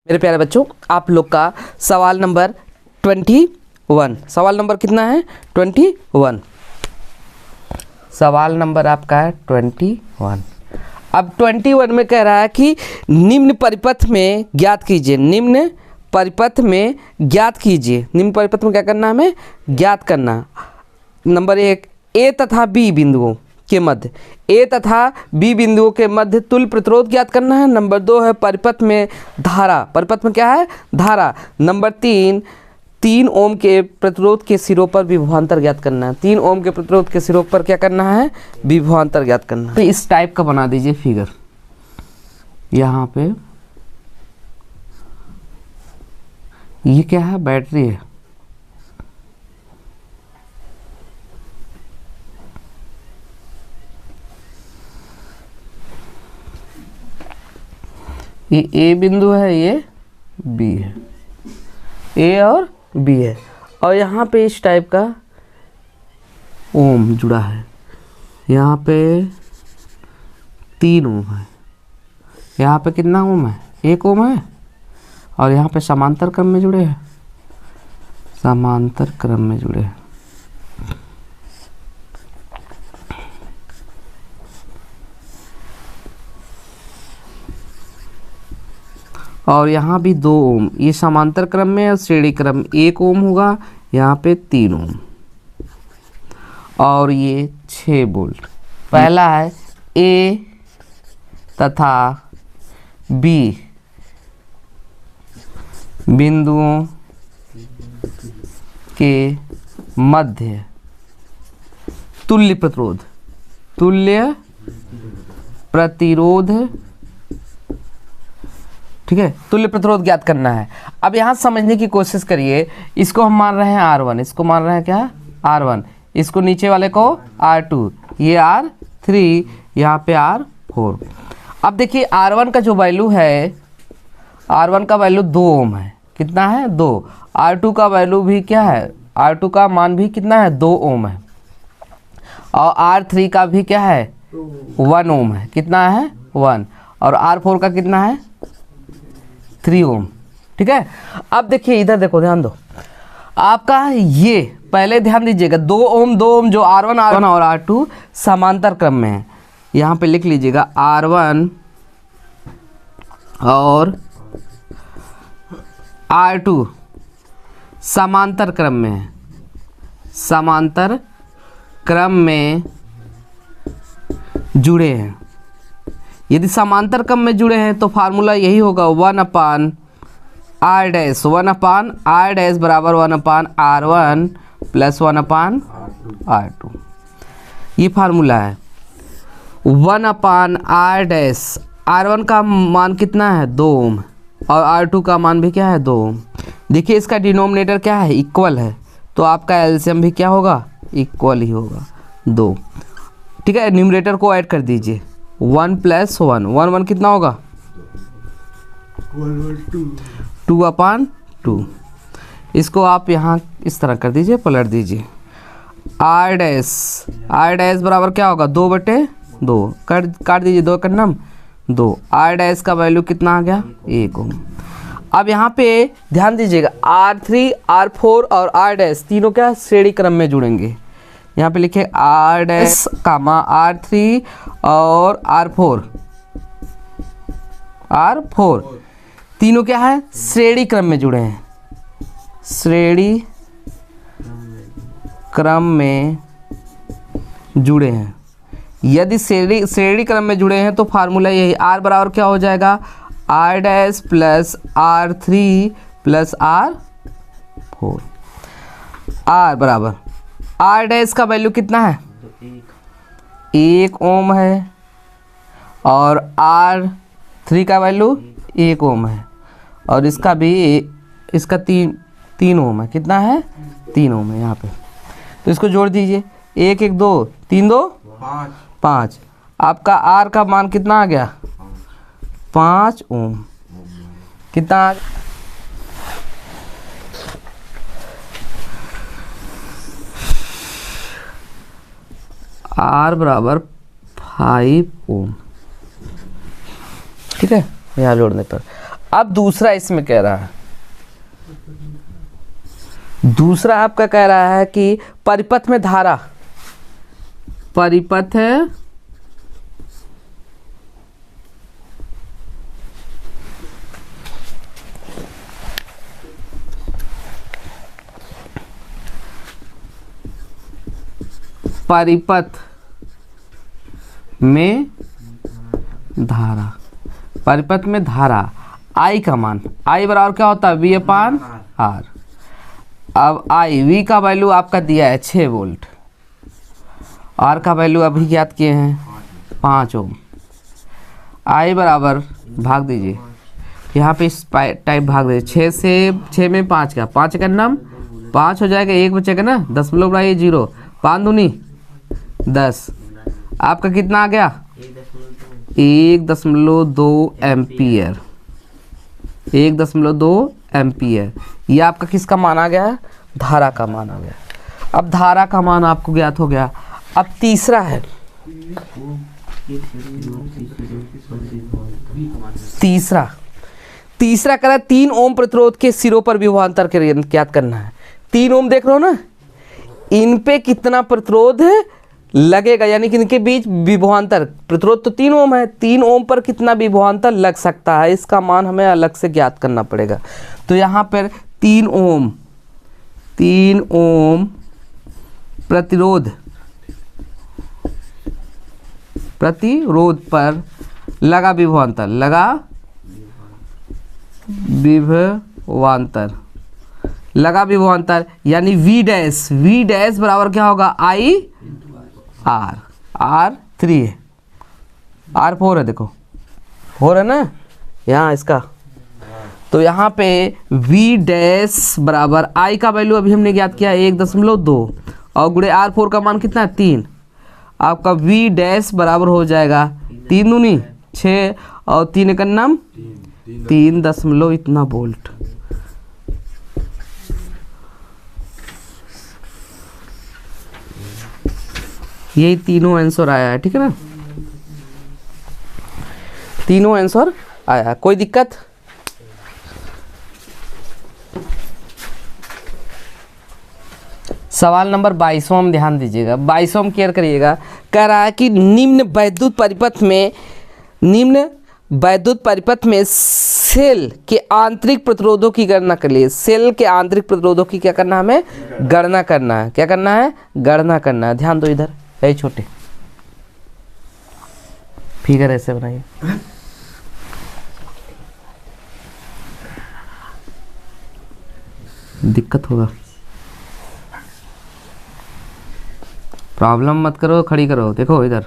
मेरे प्यारे बच्चों, आप लोग का सवाल नंबर 21। सवाल नंबर कितना है? 21। सवाल नंबर आपका है 21। अब 21 में कह रहा है कि निम्न परिपथ में ज्ञात कीजिए। निम्न परिपथ में ज्ञात कीजिए। निम्न परिपथ में क्या करना है? हमें ज्ञात करना। नंबर 1, ए तथा बी बिंदुओं के मध्य, ए तथा बी बिंदुओं के मध्य तुल्य प्रतिरोध ज्ञात करना है। नंबर 2 है परिपथ में धारा। परिपथ में क्या है? धारा। नंबर 3, 3 ओम के प्रतिरोध के सिरों पर विभवांतर ज्ञात करना है। 3 ओम के प्रतिरोध के सिरों पर क्या करना है? विभवांतर ज्ञात करना है। तो इस टाइप का बना दीजिए फिगर। यहाँ पे ये क्या है? बैटरी है। ये ए बिंदु है, ये बी है, ए और बी है, और यहाँ पे इस टाइप का ओम जुड़ा है। यहाँ पे 3 ओम है। यहाँ पे कितना ओम है? 1 ओम है। और यहाँ पे समांतर क्रम में जुड़े हैं। समांतर क्रम में जुड़े हैं। और यहाँ भी 2 ओम। ये समांतर क्रम में और श्रेणी क्रम 1 ओम होगा। यहाँ पे 3 ओम और ये 6 वोल्ट। पहला है ए तथा बी बिंदुओं के मध्य तुल्य प्रतिरोध। तुल्य प्रतिरोध, ठीक है, तुल्य प्रतिरोध ज्ञात करना है। अब यहाँ समझने की कोशिश करिए। इसको हम मान रहे हैं R1, इसको मान रहे हैं क्या? R1। इसको नीचे वाले को R2, ये R3, यहाँ पे R4। अब देखिए R1 का जो वैल्यू है, R1 का वैल्यू 2 ओम है। कितना है? 2। R2 का वैल्यू भी क्या है? R2 का मान भी कितना है? 2 ओम है। और R3 का भी क्या है? 1 ओम है। कितना है? 1। और R4 का कितना है? 3 ओम। ठीक है। अब देखिए इधर देखो, ध्यान दो। आपका ये पहले ध्यान दीजिएगा, 2 ओम जो R1 और R2 समांतर क्रम में है। यहाँ पे लिख लीजिएगा R1 और R2 समांतर क्रम में है। समांतर क्रम में जुड़े हैं। यदि समांतर क्रम में जुड़े हैं तो फार्मूला यही होगा 1/r डैश। 1/r डैश बराबर 1/r1 प्लस 1/r2। ये फार्मूला है। 1/r dash. R1 का मान कितना है? 2 ओम। और R2 का मान भी क्या है? 2 ओम। देखिए इसका डिनोमिनेटर क्या है? इक्वल है। तो आपका एलसीएम भी क्या होगा? इक्वल ही होगा, 2। ठीक है। न्यूमरेटर को ऐड कर दीजिए। 1 + 1, 1 1 कितना होगा? 2/2। इसको आप यहाँ इस तरह कर दीजिए, पलट दीजिए। R डैश बराबर क्या होगा? 2/2। काट दीजिए, 2 का नाम 2। R डैश का वैल्यू कितना आ गया? 1 ओम। अब यहाँ पे ध्यान दीजिएगा, R3, R4 और R डैश तीनों क्या श्रेणी क्रम में जुड़ेंगे। यहाँ पे लिखे R डैश कामा R3 और R4 तीनों क्या है? श्रेणी क्रम में जुड़े हैं। श्रेणी क्रम में जुड़े हैं। यदि श्रेणी क्रम में जुड़े हैं तो फार्मूला यही, R बराबर क्या हो जाएगा? R dash plus R3 plus R4। R बराबर, R डैश का वैल्यू कितना है? 1 ओम है। और R3 का वैल्यू 1 ओम है। और इसका भी इसका 3 ओम है। कितना है? 3 ओम है यहाँ पे। तो इसको जोड़ दीजिए। 1 1 2, 3 2 5। आपका R का मान कितना आ गया? 5 ओम। कितना आ गया? R बराबर 5 ओम। ठीक है, यहाँ जोड़ने पर अब दूसरा इसमें कह रहा है, दूसरा आपका कह रहा है कि परिपथ में धारा, परिपथ परिपथ में धारा, परिपथ में धारा I का मान, I बराबर क्या होता है V अपान R। अब I V का वैल्यू आपका दिया है 6 वोल्ट, R का वैल्यू अभी ज्ञात किए हैं 5 ओम। I बराबर भाग दीजिए, यहाँ पे इस टाइप भाग दीजिए, 6 से 6 में 5 का 5 का नाम 5 हो जाएगा, 1 बचेगा ना, 10 मतलब बढ़ाइए 0, 5 दूनी 10, आपका कितना आ गया 1.2 एम्पियर, 1.2 एम्पियर। ये आपका किसका मान आ गया, धारा का मान आ गया। अब धारा का मान आपको ज्ञात हो गया। अब तीसरा है, तीसरा कह रहा है 3 ओम प्रतिरोध के सिरों पर विभवांतर ज्ञात करना है। 3 ओम देख रहे हो ना, इन पे कितना प्रतिरोध लगेगा, यानी कि इनके बीच विभवांतर, प्रतिरोध तो 3 ओम है, 3 ओम पर कितना विभवांतर लग सकता है, इसका मान हमें अलग से ज्ञात करना पड़ेगा। तो यहाँ पर 3 ओम प्रतिरोध पर लगा विभवांतर यानी V डैश बराबर क्या होगा I R 3 है, R 4 है, देखो 4 है ना यहाँ इसका। तो यहाँ पे V डैश बराबर I का वैल्यू अभी हमने ज्ञात किया 1.2 और गुणे R 4 का मान कितना है 3, आपका V डैश बराबर हो जाएगा 3 दूनी 6 और 3 का नाम 3 दशमलव इतना वोल्ट। यही तीनों आंसर आया है, ठीक है ना, तीनों आंसर आया, कोई दिक्कत? सवाल नंबर 22वां में ध्यान दीजिएगा, 22वां में केयर करिएगा। कह रहा है कि निम्न वैद्युत परिपथ में सेल के आंतरिक प्रतिरोधों की गणना कर लिए। सेल के आंतरिक प्रतिरोधों की क्या करना है, हमें गणना करना है। क्या करना है, गणना करना है। ध्यान दो इधर, है छोटे फिगर ऐसे बनाइए। दिक्कत होगा, प्रॉब्लम मत करो, खड़ी करो। देखो इधर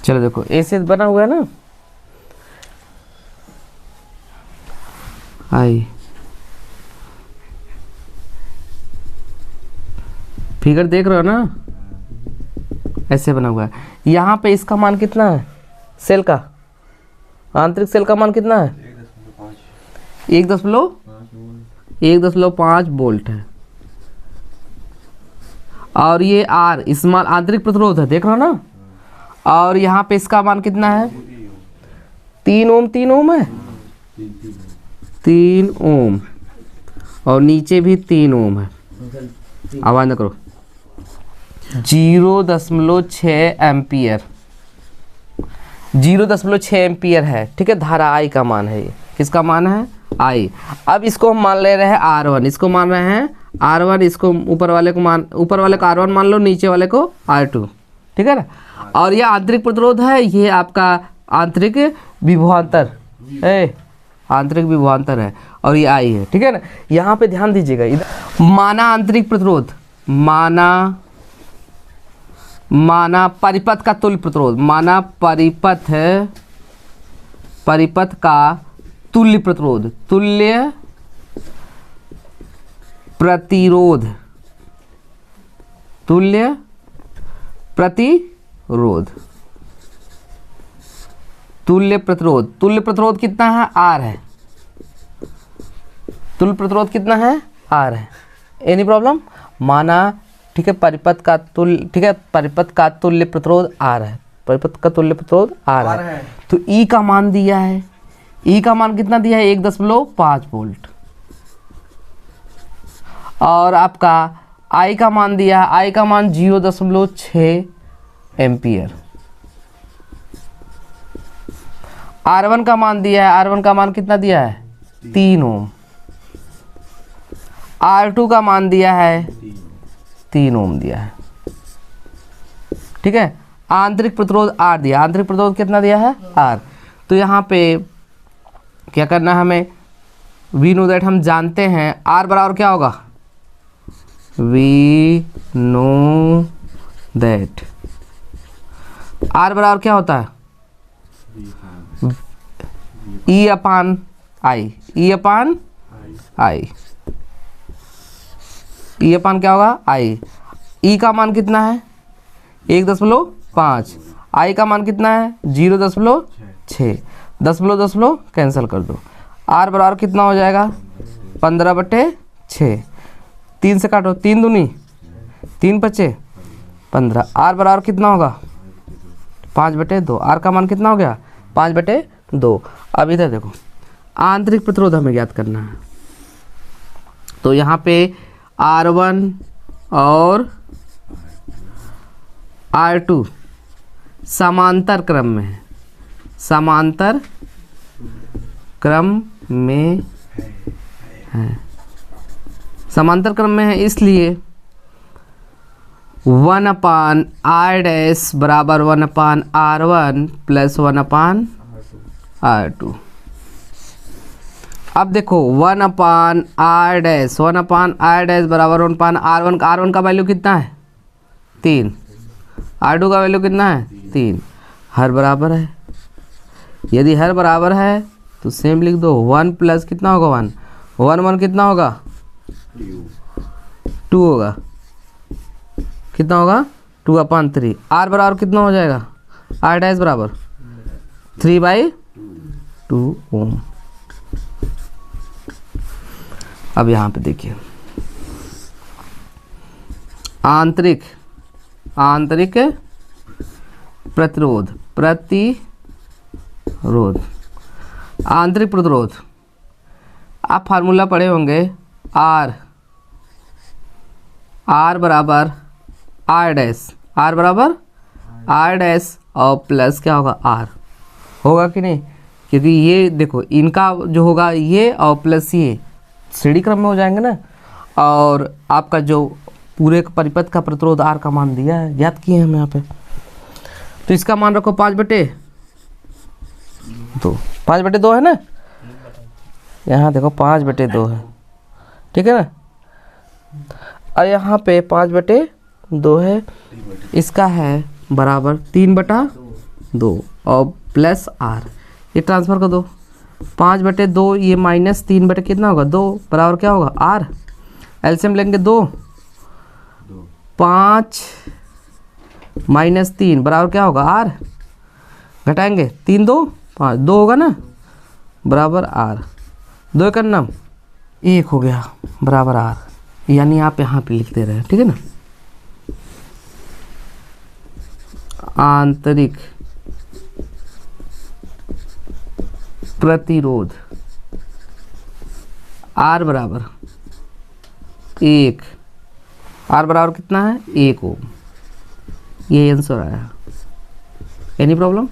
चलो देखो ऐसे बना हुआ है ना, आई फिगर देख रहे हो ना, ऐसे बना हुआ है। यहाँ पे इसका मान कितना है, सेल का आंतरिक सेल का मान कितना है 1.5 वोल्ट है। और ये R इस मान आंतरिक प्रतिरोध है, देख रहे हो ना। और यहाँ पे इसका मान कितना है 3 ओम है, 3 ओम और नीचे भी 3 ओम है। आवाज ना करो। 0.6 एम्पियर, 0.6 एम्पियर है, ठीक है। धारा I का मान है, ये किसका मान है I। अब इसको हम मान ले रहे हैं R1, इसको मान रहे हैं R1, इसको ऊपर वाले को R1 मान लो, नीचे वाले को R2, ठीक है ना। और ये आंतरिक प्रतिरोध है, ये आपका आंतरिक विभवांतर है, आंतरिक विभवांतर है, और ये I है, ठीक है ना। यहाँ पे ध्यान दीजिएगा, इधर माना आंतरिक प्रतिरोध, माना परिपथ का तुल्य प्रतिरोध, माना परिपथ का तुल्य प्रतिरोध, तुल्य प्रतिरोध, तुल्य प्रतिरोध प्रतिरोध। तुल्य प्रतिरोध कितना है? R है। तुल्य प्रतिरोध कितना है? R है। Any problem? माना ठीक है परिपथ का तुल्य प्रतिरोध R है, परिपथ का तुल्य प्रतिरोध R है। तो E का मान दिया है, E का मान कितना दिया है? 1.5 वोल्ट। और आपका I का मान दिया है, I का मान 0.6 एम्पियर। R1 का मान दिया है, R1 का मान कितना दिया है? 3 ओम। R2 का मान दिया है 3 ओम दिया है। ठीक है, आंतरिक प्रतिरोध R दिया, आंतरिक प्रतिरोध कितना दिया है? R। तो यहाँ पे क्या करना है हमें? वी नो दैट, हम जानते हैं R बराबर क्या होगा? वी नो दैट R बराबर क्या होता है? E अपान आई, E अपान आई, E अपान क्या होगा? आई। E का मान कितना है? 1.5। I का मान कितना है? 0.6। 10 कैंसिल कर दो। R बराबर कितना हो जाएगा? 15/6। 3 से काटो, 3 दूनी 3 × 15। R बराबर कितना होगा? 5/2। R का मान कितना हो गया? 5/2। अब इधर देखो, आंतरिक प्रतिरोध हमें ज्ञात करना है। तो यहाँ पे R1 और R2 समांतर क्रम में है, समांतर क्रम में है, समांतर क्रम में है, इसलिए 1/R' बराबर 1/R1 प्लस 1/R2। अब देखो 1/R' बराबर 1/R1। R1 का वैल्यू कितना है? 3। R2 का वैल्यू कितना है? 3। हर बराबर है। यदि हर बराबर है तो सेम लिख दो। 1 प्लस कितना होगा? 1 1 कितना होगा? 2 होगा। कितना होगा? 2/3। R बराबर कितना हो जाएगा? R' बराबर 3/2 ओम। अब यहाँ पे देखिए, आंतरिक प्रतिरोध, आंतरिक प्रतिरोध आप फार्मूला पढ़े होंगे। R बराबर R बराबर R' और प्लस क्या होगा? R होगा कि नहीं? क्योंकि ये देखो इनका जो होगा ये और प्लस ये श्रेणी क्रम में हो जाएंगे ना। और आपका जो पूरे परिपथ का प्रतिरोध R का मान दिया है, ज्ञात किए हैं हम यहाँ पे। तो इसका मान रखो 5/2। 5/2 है ना, यहाँ देखो 5/2 है, ठीक है ना। और यहाँ पे 5/2 है, इसका है बराबर 3/2 और प्लस R। ये ट्रांसफर कर दो, 5/2 ये माइनस 3 कितना होगा? 2 बराबर क्या होगा? R। एलसीएम लेंगे 2, 5 माइनस 3 बराबर क्या होगा? R। घटाएंगे 3 2 5, 2 होगा ना, बराबर R। 2 का नाम 1 हो गया, बराबर R। यानी आप यहाँ पे लिखते रहे, ठीक है ना। आंतरिक प्रतिरोध R बराबर 1। R बराबर कितना है? 1 ओम। ये आंसर आया। Any problem?